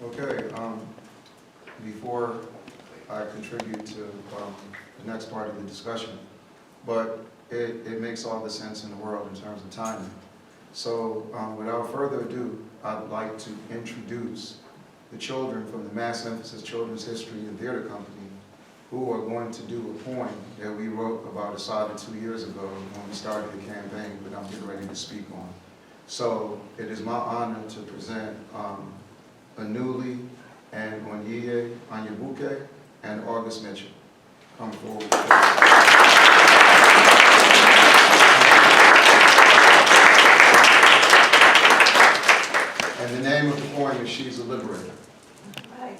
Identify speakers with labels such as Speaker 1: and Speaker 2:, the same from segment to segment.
Speaker 1: Okay, before I contribute to the next part of the discussion, but it makes all the sense in the world in terms of timing. So without further ado, I'd like to introduce the children from the Mass Emphasis Children's History and Theater Company who are going to do a poem that we wrote about Assata 2 years ago when we started the campaign, but I'm getting ready to speak on. So it is my honor to present Anuli and Onyiye Anyabuke and August Mitchell. Come forward. And the name of the poem is She's a Liberator.
Speaker 2: Right.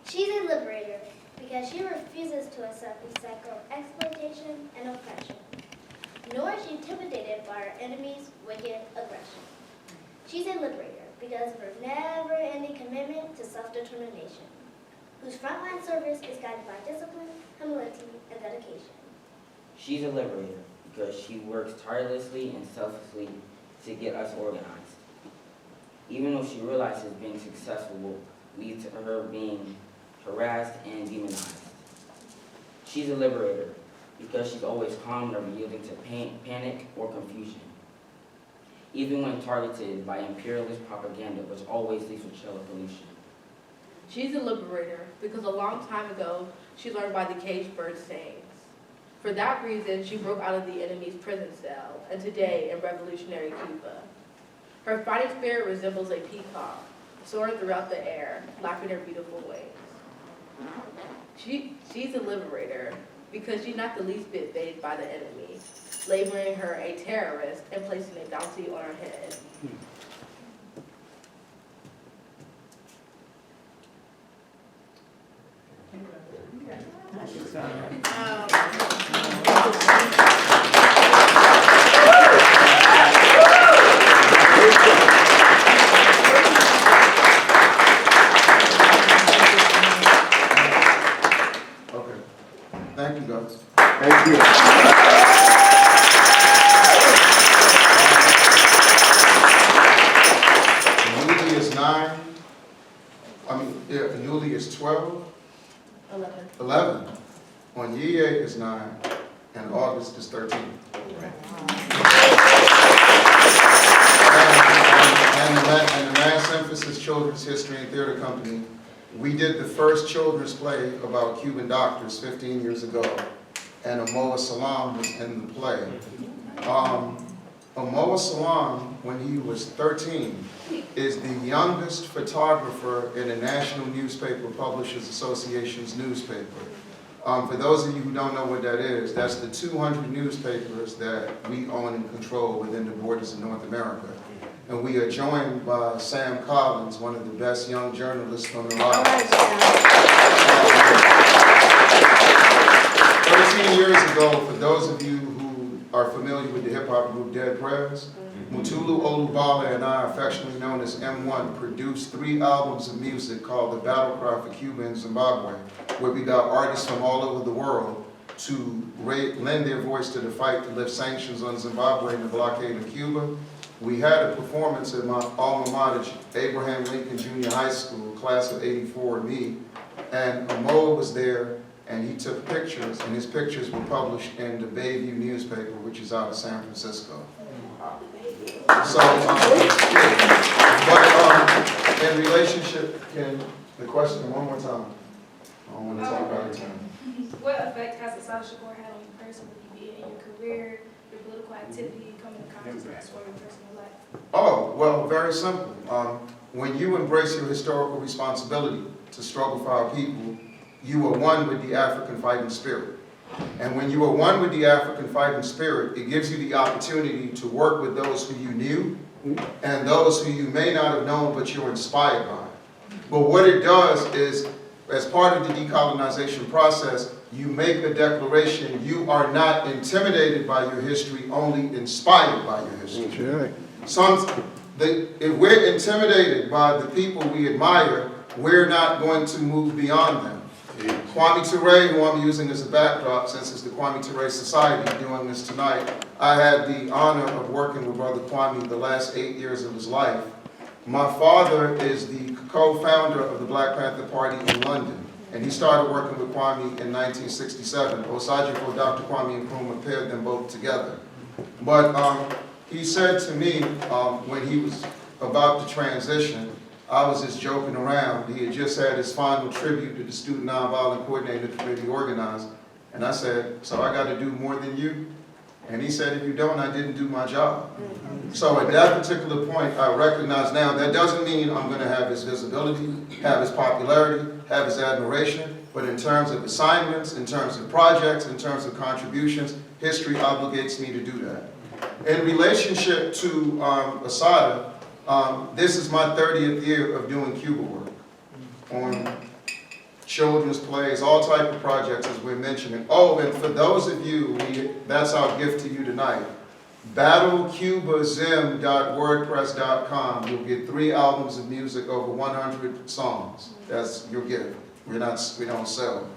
Speaker 2: She's a liberator because she refuses to accept the cycle of exploitation and oppression, nor is she intimidated by her enemy's wicked aggression. She's a liberator because of her never-ending commitment to self-determination, whose frontline service is guided by discipline, humility, and dedication.
Speaker 3: She's a liberator because she works tirelessly and selflessly to get us organized, even though she realizes being successful will lead to her being harassed and demonized. She's a liberator because she's always calm, never yielding to panic or confusion. Even when targeted by imperialist propaganda, which always leads to chill pollution.
Speaker 4: She's a liberator because a long time ago, she learned by the caged bird sayings. For that reason, she broke out of the enemy's prison cell, and today in revolutionary Cuba. Her fighting spirit resembles a peacock, soaring throughout the air, flapping her beautiful wings. She's a liberator because she's not the least bit fazed by the enemy, labeling her a terrorist and placing a bounty on her head.
Speaker 1: Okay. Thank you, guys.
Speaker 5: Thank you.
Speaker 1: Anuli is 9. Anuli is 12. 11. Onyiye is 9. And August is 13. And the Mass Emphasis Children's History and Theater Company, we did the first children's play about Cuban doctors 15 years ago, and Amoa Salam was in the play. Amoa Salam, when he was 13, is the youngest photographer in the National Newspaper Publishers Association's newspaper. For those of you who don't know what that is, that's the 200 newspapers that we own and control within the borders of North America. And we are joined by Sam Collins, one of the best young journalists on the line. 13 years ago, for those of you who are familiar with the hip-hop group Dead Prez, Mutulu Olubale and I, affectionately known as M1, produced 3 albums of music called The Battle Cry for Cuba and Zimbabwe, where we got artists from all over the world to lend their voice to the fight to lift sanctions on Zimbabwe and the blockade of Cuba. We had a performance at my alma mater, Abraham Lincoln Junior High School, class of '84, me, and Amoa was there, and he took pictures, and his pictures were published in the Bayview newspaper, which is out of San Francisco. So, in relationship, the question one more time. I don't want to talk about it.
Speaker 6: What effect has Assata Shakur had on you personally, be it in your career, your political activity, coming to consciousness, or your personal life?
Speaker 1: Oh, well, very simple. When you embrace your historical responsibility to struggle for our people, you are one with the African fighting spirit. And when you are one with the African fighting spirit, it gives you the opportunity to work with those who you knew and those who you may not have known but you're inspired by. But what it does is, as part of the decolonization process, you make a declaration you are not intimidated by your history, only inspired by your history.
Speaker 5: Right.
Speaker 1: If we're intimidated by the people we admire, we're not going to move beyond them. Kwame Ture, who I'm using as a backdrop since it's the Kwame Ture Society doing this tonight, I had the honor of working with Brother Kwame the last 8 years of his life. My father is the co-founder of the Black Panther Party in London, and he started working with Kwame in 1967. Osajifo, Dr. Kwame Nkrumah paired them both together. But he said to me when he was about to transition, I was just joking around. He had just had his final tribute to the Student Nonviolent Coordinator Committee organized, and I said, so I got to do more than you? And he said, if you don't, I didn't do my job. So at that particular point, I recognize now that doesn't mean I'm going to have his visibility, have his popularity, have his admiration, but in terms of assignments, in terms of projects, in terms of contributions, history obligates me to do that. In relationship to Assata, this is my 30th year of doing Cuba work on children's plays, all type of projects as we're mentioning. Oh, and for those of you, that's our gift to you tonight. battlecubazim.wordpress.com. You'll get 3 albums of music, over 100 songs. That's your gift. We don't sell.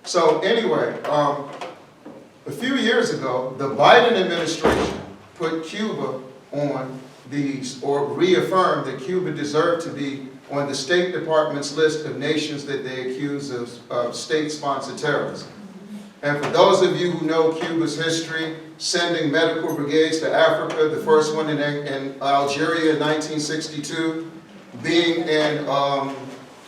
Speaker 1: So anyway, a few years ago, the Biden administration put Cuba on or reaffirmed that Cuba deserved to be on the State Department's list of nations that they accuse of state-sponsored terrorism. And for those of you who know Cuba's history, sending medical brigades to Africa, the first one in Algeria in 1962, being in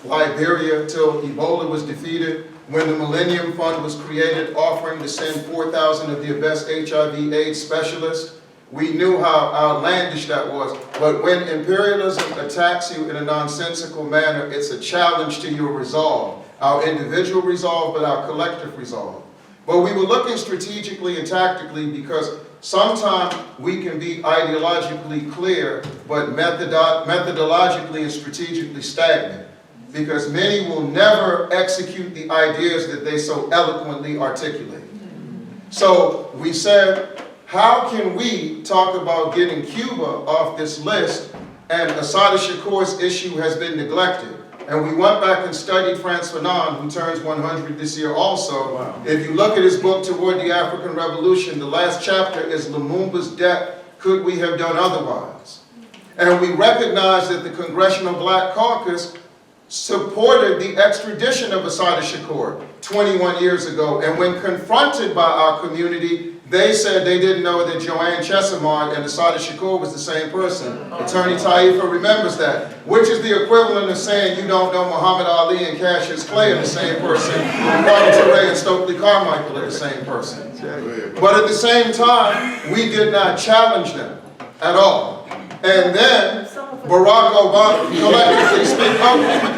Speaker 1: Liberia till Ebola was defeated, when the Millennium Fund was created, offering to send 4,000 of their best HIV/AIDS specialists. We knew how outlandish that was, but when imperialism attacks you in a nonsensical manner, it's a challenge to your resolve, our individual resolve, but our collective resolve. But we were looking strategically and tactically because sometimes we can be ideologically clear, but methodologically and strategically stagnant, because many will never execute the ideas that they so eloquently articulate. So we said, how can we talk about getting Cuba off this list, and Assata Shakur's issue has been neglected? And we went back and studied Frantz Fanon, who turns 100 this year also. Wow. If you look at his book, Toward the African Revolution, the last chapter is Lumumba's death, Could We Have Done Otherwise? And we recognize that the Congressional Black Caucus supported the extradition of Assata Shakur 21 years ago. And when confronted by our community, they said they didn't know that Joanne Chesimard and Assata Shakur was the same person. Attorney Taifa remembers that, which is the equivalent of saying you don't know Muhammad Ali and Cassius Clay are the same person, and Kwame Ture and Stokely Carmichael are the same person. But at the same time, we did not challenge them at all. And then Barack Obama, collectively speaking,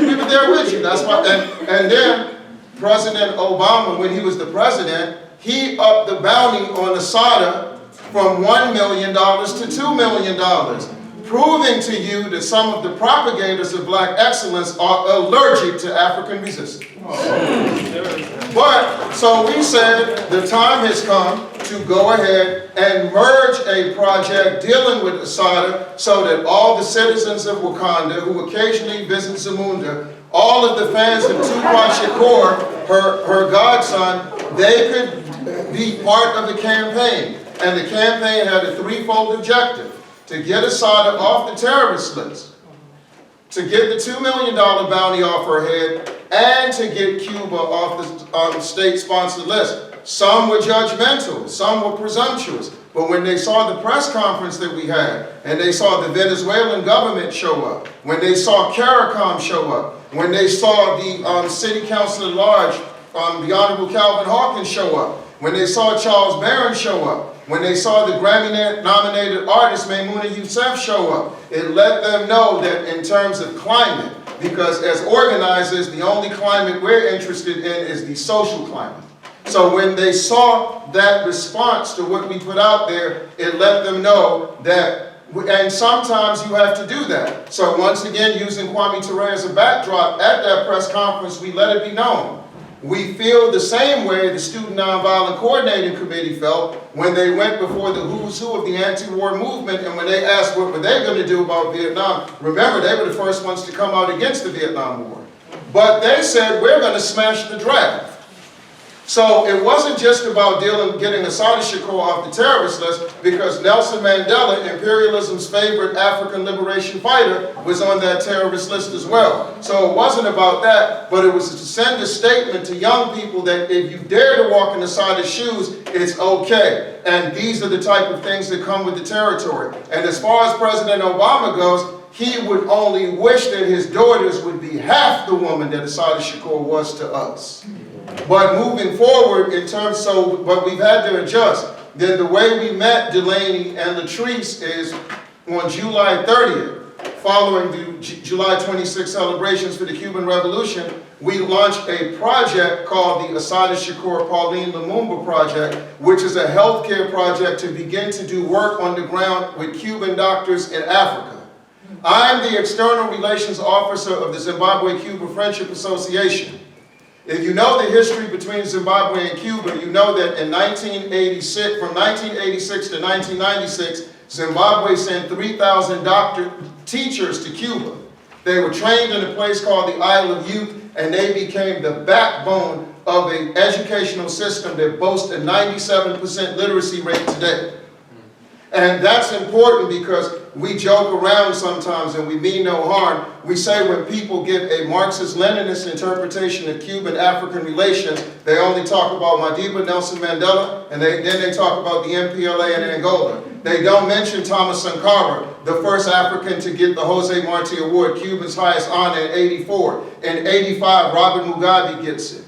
Speaker 1: we were there with you, that's why, and then President Obama, when he was the president, he upped the bounty on Assata from $1 million to $2 million, proving to you that some of the propagators of black excellence are allergic to African resistance. But, so we said the time has come to go ahead and merge a project dealing with Assata so that all the citizens of Wakanda who occasionally visit Zamunda, all of the fans of Tupac Shakur, her godson, they could be part of the campaign. And the campaign had a threefold objective: to get Assata off the terrorist list, to get the $2 million bounty off her head, and to get Cuba off the state-sponsored list. Some were judgmental, some were presumptuous, but when they saw the press conference that we had, and they saw the Venezuelan government show up, when they saw CARICOM show up, when they saw the city council at large, the Honorable Calvin Hawkins show up, when they saw Charles Barron show up, when they saw the Grammy-nominated artist Maimouna Youssef show up, it let them know that in terms of climate, because as organizers, the only climate we're interested in is the social climate. So when they saw that response to what we put out there, it let them know that, and sometimes you have to do that. So once again, using Kwame Ture as a backdrop, at that press conference, we let it be known. We feel the same way the Student Nonviolent Coordinating Committee felt when they went before the who's who of the anti-war movement, and when they asked what were they going to do about Vietnam. Remember, they were the first ones to come out against the Vietnam War. But they said, we're going to smash the draft. So it wasn't just about getting Assata Shakur off the terrorist list, because Nelson Mandela, imperialism's favorite African liberation fighter, was on that terrorist list as well. So it wasn't about that, but it was to send a statement to young people that if you dare to walk in Assata's shoes, it's okay. And these are the type of things that come with the territory. And as far as President Obama goes, he would only wish that his daughters would be half the woman that Assata Shakur was to us. But moving forward in terms, but we've had to adjust. Then the way we met Delaney and Latrice is on July 30th, following the July 26th celebrations for the Cuban Revolution, we launched a project called the Assata Shakur Pauline Lumumba Project, which is a healthcare project to begin to do work on the ground with Cuban doctors in Africa. I'm the External Relations Officer of the Zimbabwe-Cuba Friendship Association. If you know the history between Zimbabwe and Cuba, you know that in 1986, from 1986 to 1996, Zimbabwe sent 3,000 teachers to Cuba. They were trained in a place called the Isle of Youth, and they became the backbone of an educational system that boasts a 97% literacy rate today. And that's important because we joke around sometimes and we mean no harm. We say when people give a Marxist-Leninist interpretation of Cuban-African relations, they only talk about Madiba, Nelson Mandela, and then they talk about the MPLA in Angola. They don't mention Thomas Sankara, the first African to get the Jose Marti Award, Cuba's highest honor in '84. In '85, Robert Mugabe gets it.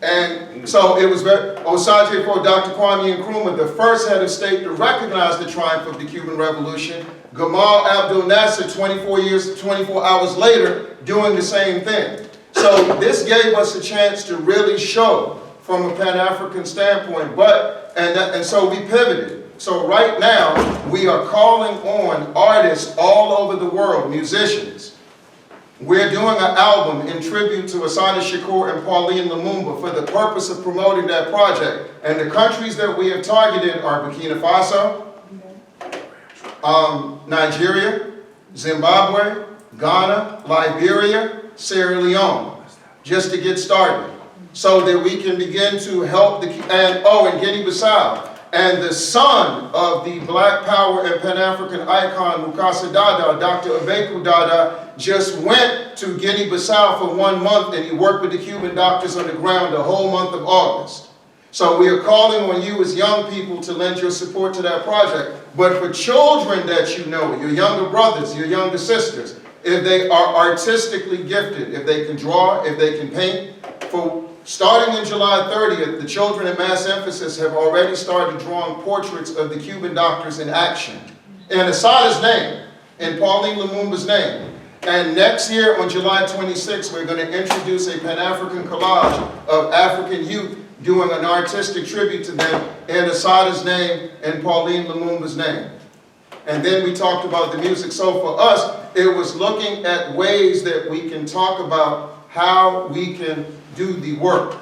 Speaker 1: And so it was Osagie for Dr. Kwame Nkrumah, the first head of state to recognize the triumph of the Cuban Revolution. Gamal Abdel Nasser, 24 hours later, doing the same thing. So this gave us a chance to really show from a Pan-African standpoint, and so we pivoted. So right now, we are calling on artists all over the world, musicians. We're doing an album in tribute to Assata Shakur and Pauline Lumumba for the purpose of promoting that project. And the countries that we have targeted are Burkina Faso, Nigeria, Zimbabwe, Ghana, Liberia, Sierra Leone, just to get started, so that we can begin to help and Guinea-Bissau. And the son of the Black Power and Pan-African icon, Mukasa Dada, Dr. Abeku Dada, just went to Guinea-Bissau for 1 month, and he worked with the Cuban doctors on the ground the whole month of August. So we are calling on you as young people to lend your support to that project. But for children that you know, your younger brothers, your younger sisters, if they are artistically gifted, if they can draw, if they can paint, starting in July 30th, the children in Mass Emphasis have already started drawing portraits of the Cuban doctors in action. In Assata's name, in Pauline Lumumba's name. And next year, on July 26th, we're going to introduce a Pan-African collage of African youth doing an artistic tribute to them in Assata's name and Pauline Lumumba's name. And then we talked about the music. So for us, it was looking at ways that we can talk about how we can do the work,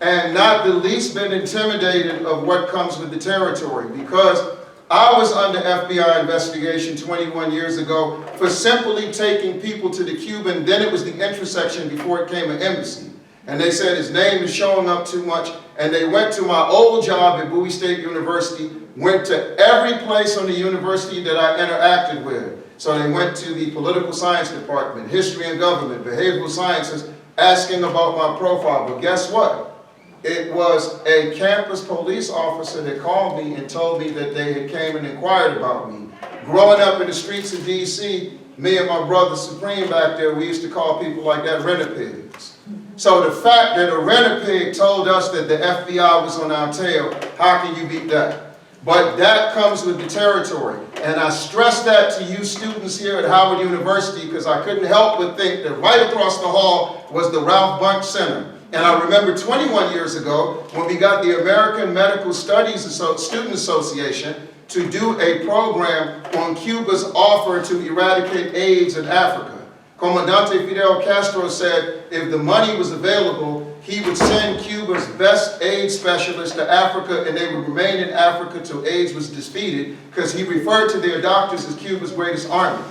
Speaker 1: and not the least bit intimidated of what comes with the territory, because I was under FBI investigation 21 years ago for simply taking people to the Cuban, then it was the intersection before it came an embassy. And they said his name is showing up too much, and they went to my old job at Bowie State University, went to every place on the university that I interacted with. So they went to the political science department, history and government, behavioral sciences, asking about my profile. But guess what? It was a campus police officer that called me and told me that they had came and inquired about me. Growing up in the streets of DC, me and my brother Supreme back there, we used to call people like that rent-a-pigs. So the fact that a rent-a-pig told us that the FBI was on our tail, how can you beat that? But that comes with the territory. And I stress that to you students here at Howard University, because I couldn't help but think that right across the hall was the Ralph Bunche Center. And I remember 21 years ago when we got the American Medical Studies Student Association to do a program on Cuba's offer to eradicate AIDS in Africa. Comandante Fidel Castro said if the money was available, he would send Cuba's best AIDS specialists to Africa, and they would remain in Africa till AIDS was defeated, because he referred to their doctors as Cuba's greatest army.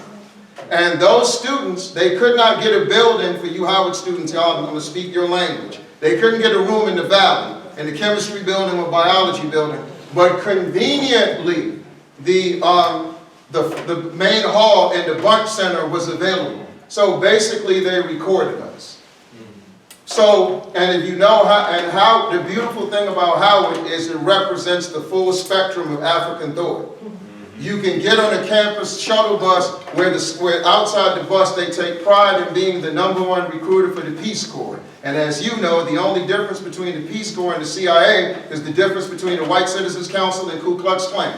Speaker 1: And those students, they could not get a building for you Howard students, y'all, I'm going to speak your language. They couldn't get a room in the valley. in the chemistry building or biology building, but conveniently, the main hall in the Bunch Center was available. So basically, they recorded us. So, and if you know how the beautiful thing about Howard is it represents the full spectrum of African thought. You can get on a campus shuttle bus where outside the bus they take pride in being the #1 recruiter for the Peace Corps. And as you know, the only difference between the Peace Corps and the CIA is the difference between the White Citizens Council and Ku Klux Klan.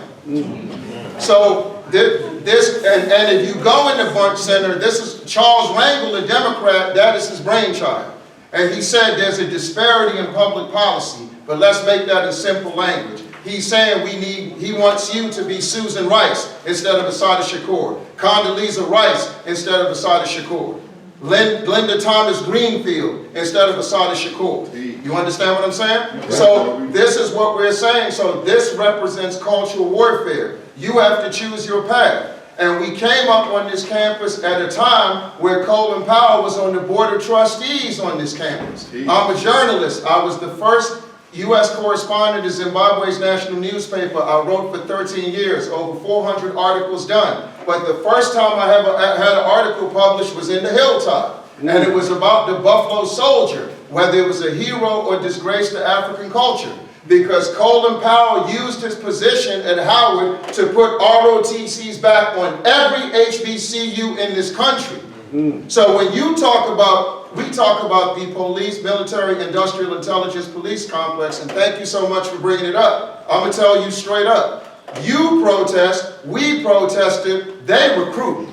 Speaker 1: So this, and if you go in the Bunch Center, this is Charles Rangel, a Democrat, that is his brainchild. And he said there's a disparity in public policy, but let's make that in simple language. He's saying he wants you to be Susan Rice instead of Assata Shakur, Condoleezza Rice instead of Assata Shakur, Linda Thomas Greenfield instead of Assata Shakur. You understand what I'm saying? So this is what we're saying. So this represents cultural warfare. You have to choose your path. And we came up on this campus at a time where Colin Powell was on the board of trustees on this campus. I'm a journalist. I was the first U.S. correspondent of Zimbabwe's national newspaper. I wrote for 13 years, over 400 articles done. But the first time I ever had an article published was in the Hilltop. And it was about the Buffalo Soldier, whether it was a hero or disgrace to African culture. Because Colin Powell used his position at Howard to put ROTCs back on every HBCU in this country. So when you talk about, we talk about the police, military, industrial intelligence police complex, and thank you so much for bringing it up. I'm going to tell you straight up. You protest, we protested, they recruit.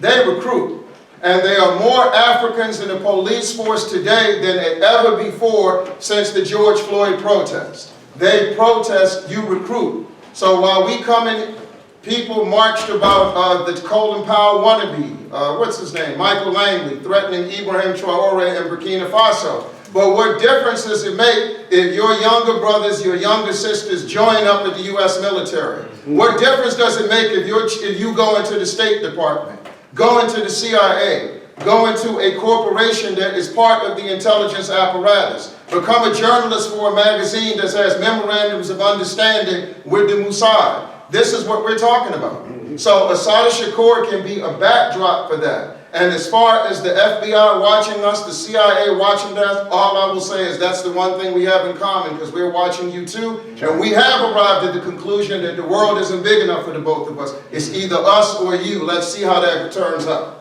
Speaker 1: They recruit. And there are more Africans in the police force today than ever before since the George Floyd protest. They protest, you recruit. So while we come in, people marched about the Colin Powell wannabe, what's his name, Michael Langley, threatening Ibrahim Traore in Burkina Faso. But what difference does it make if your younger brothers, your younger sisters join up with the U.S. military? What difference does it make if you go into the State Department, go into the CIA, go into a corporation that is part of the intelligence apparatus, become a journalist for a magazine that has memorandums of understanding with the Mossad? This is what we're talking about. So Assata Shakur can be a backdrop for that. And as far as the FBI watching us, the CIA watching us, all I will say is that's the one thing we have in common, because we're watching you too. And we have arrived at the conclusion that the world isn't big enough for the both of us. It's either us or you. Let's see how that turns out.